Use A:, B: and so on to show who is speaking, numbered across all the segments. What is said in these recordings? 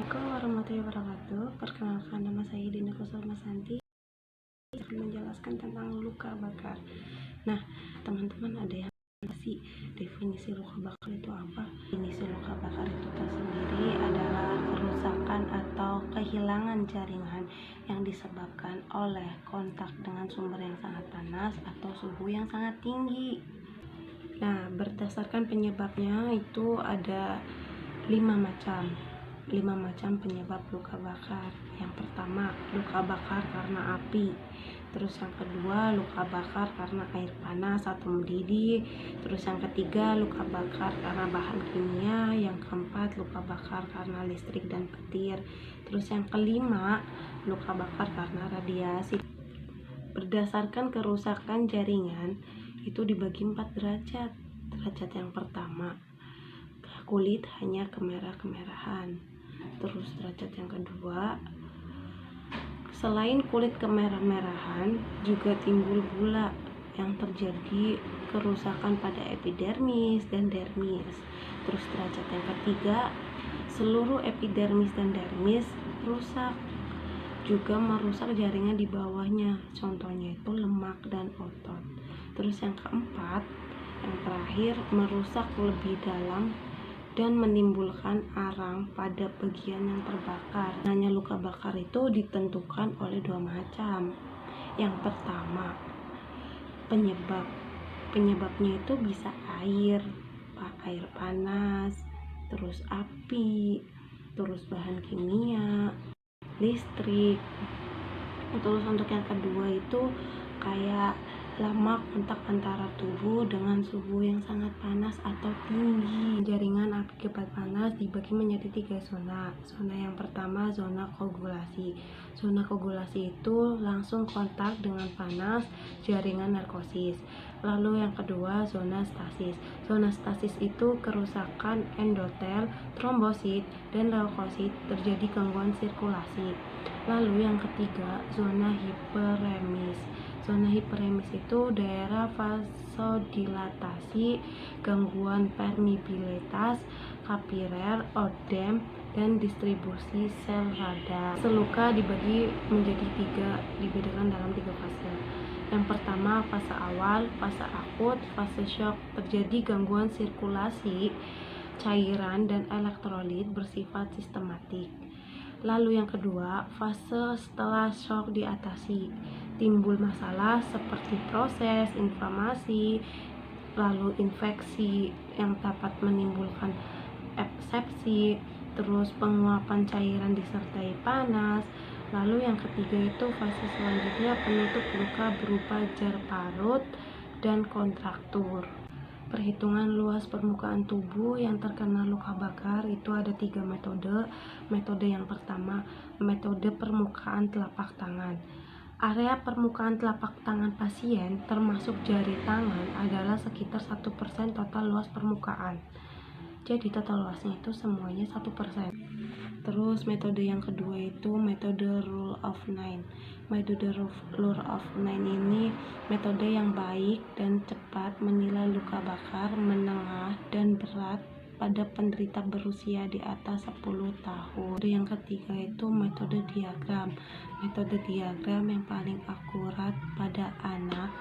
A: Assalamualaikum warahmatullahi wabarakatuh. Perkenalkan, nama saya Dinda Kusuma Santi. Akan menjelaskan tentang luka bakar. Nah, teman-teman, ada yang sih definisi luka bakar itu apa? Definisi luka bakar itu tersendiri adalah kerusakan atau kehilangan jaringan yang disebabkan oleh kontak dengan sumber yang sangat panas atau suhu yang sangat tinggi. Nah, berdasarkan penyebabnya itu ada 5 macam penyebab luka bakar. Yang pertama, luka bakar karena api. Terus yang kedua, luka bakar karena air panas atau mendidih. Terus yang ketiga, luka bakar karena bahan kimia. Yang keempat, luka bakar karena listrik dan petir. Terus yang kelima, luka bakar karena radiasi. Berdasarkan kerusakan jaringan itu dibagi 4 derajat. Derajat yang pertama, kulit hanya kemerah-kemerahan. Terus derajat yang kedua, selain kulit kemerah-merahan juga timbul gula yang terjadi kerusakan pada epidermis dan dermis. Terus derajat yang ketiga, seluruh epidermis dan dermis rusak, juga merusak jaringan di bawahnya, contohnya itu lemak dan otot. Terus yang keempat, yang terakhir, merusak lebih dalam dan menimbulkan arang pada bagian yang terbakar. Hanya luka bakar itu ditentukan oleh 2 macam. Yang pertama, penyebabnya itu bisa air panas, terus api, terus bahan kimia, listrik. Terus untuk yang kedua itu kayak lama kontak antara tubuh dengan suhu yang sangat panas atau tinggi. Jaringan akibat panas dibagi menjadi 3 zona. Zona yang pertama, zona koagulasi. Zona koagulasi itu langsung kontak dengan panas jaringan narkosis. Lalu yang kedua, zona stasis. Zona stasis itu kerusakan endotel, trombosit, dan leukosit, terjadi gangguan sirkulasi. Lalu yang ketiga, zona hiperemis. Zona hiperemis itu daerah vasodilatasi, gangguan permeabilitas kapiler, odem, dan distribusi sel radang. Luka dibagi menjadi 3, dibedakan dalam 3 fase. Yang pertama, fase awal, fase akut, fase shock. Terjadi gangguan sirkulasi cairan dan elektrolit bersifat sistematik. Lalu yang kedua, fase setelah shock diatasi, timbul masalah seperti proses inflamasi, lalu infeksi yang dapat menimbulkan sepsi, terus penguapan cairan disertai panas. Lalu yang ketiga itu fase selanjutnya, penutup luka berupa jar parut dan kontraktur. Perhitungan luas permukaan tubuh yang terkena luka bakar itu ada 3 metode. Metode yang pertama, metode permukaan telapak tangan. Area permukaan telapak tangan pasien termasuk jari tangan adalah sekitar 1% total luas permukaan. Jadi total luasnya itu semuanya 1%. Terus metode yang kedua itu metode rule of 9. Metode rule of 9 ini metode yang baik dan cepat menilai luka bakar menengah dan berat pada penderita berusia di atas 10 tahun. Yang ketiga itu metode diagram. Metode diagram yang paling akurat pada anak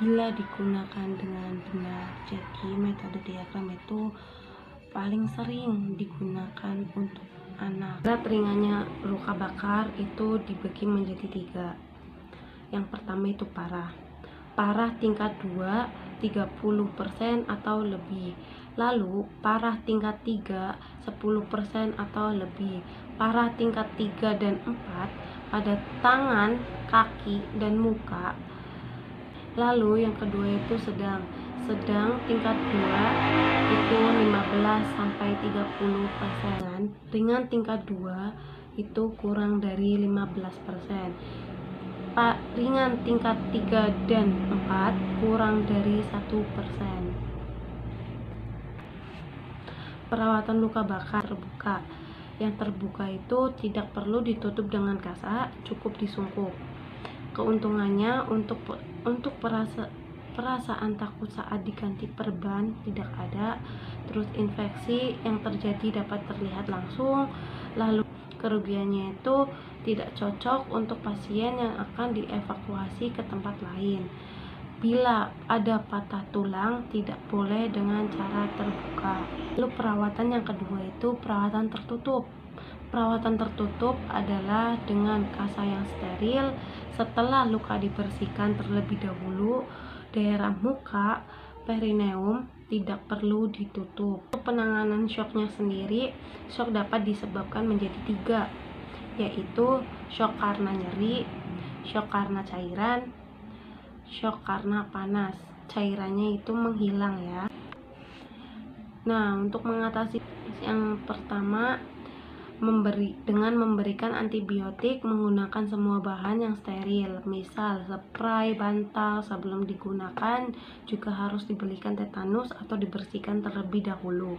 A: bila digunakan dengan benar. Jadi metode diagram itu paling sering digunakan untuk anak. Berat ringannya luka bakar itu dibagi menjadi 3. Yang pertama itu parah. Parah tingkat 2, 30% atau lebih. Lalu parah tingkat 3, 10% atau lebih. Parah tingkat 3 dan 4 pada tangan, kaki, dan muka. Lalu yang kedua itu sedang tingkat 2 itu 15-30%. Ringan tingkat 2 itu kurang dari 15%. Ringan tingkat 3 dan 4 kurang dari 1%. Perawatan luka bakar terbuka. Yang terbuka itu tidak perlu ditutup dengan kasa, cukup disungkup. Keuntungannya untuk perasaan takut saat diganti perban tidak ada. Terus infeksi yang terjadi dapat terlihat langsung. Lalu kerugiannya itu tidak cocok untuk pasien yang akan dievakuasi ke tempat lain. Bila ada patah tulang, tidak boleh dengan cara terbuka. Lalu perawatan yang kedua itu perawatan tertutup. Perawatan tertutup adalah dengan kasa yang steril. Setelah luka dibersihkan terlebih dahulu, daerah muka, perineum tidak perlu ditutup. Untuk penanganan shocknya sendiri, shock dapat disebabkan menjadi 3, yaitu shock karena nyeri, shock karena cairan, shock karena panas. Cairannya itu menghilang ya. Nah, untuk mengatasi yang pertama, dengan memberikan antibiotik menggunakan semua bahan yang steril, misal spray, bantal. Sebelum digunakan juga harus diberikan tetanus atau dibersihkan terlebih dahulu.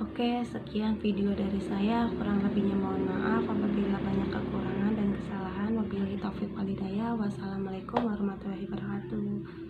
A: Oke, sekian video dari saya. Kurang lebihnya mohon maaf apabila banyak kekurangan dan kesalahan. Wabillahi taufiq wal hidayah. Wassalamualaikum warahmatullahi wabarakatuh.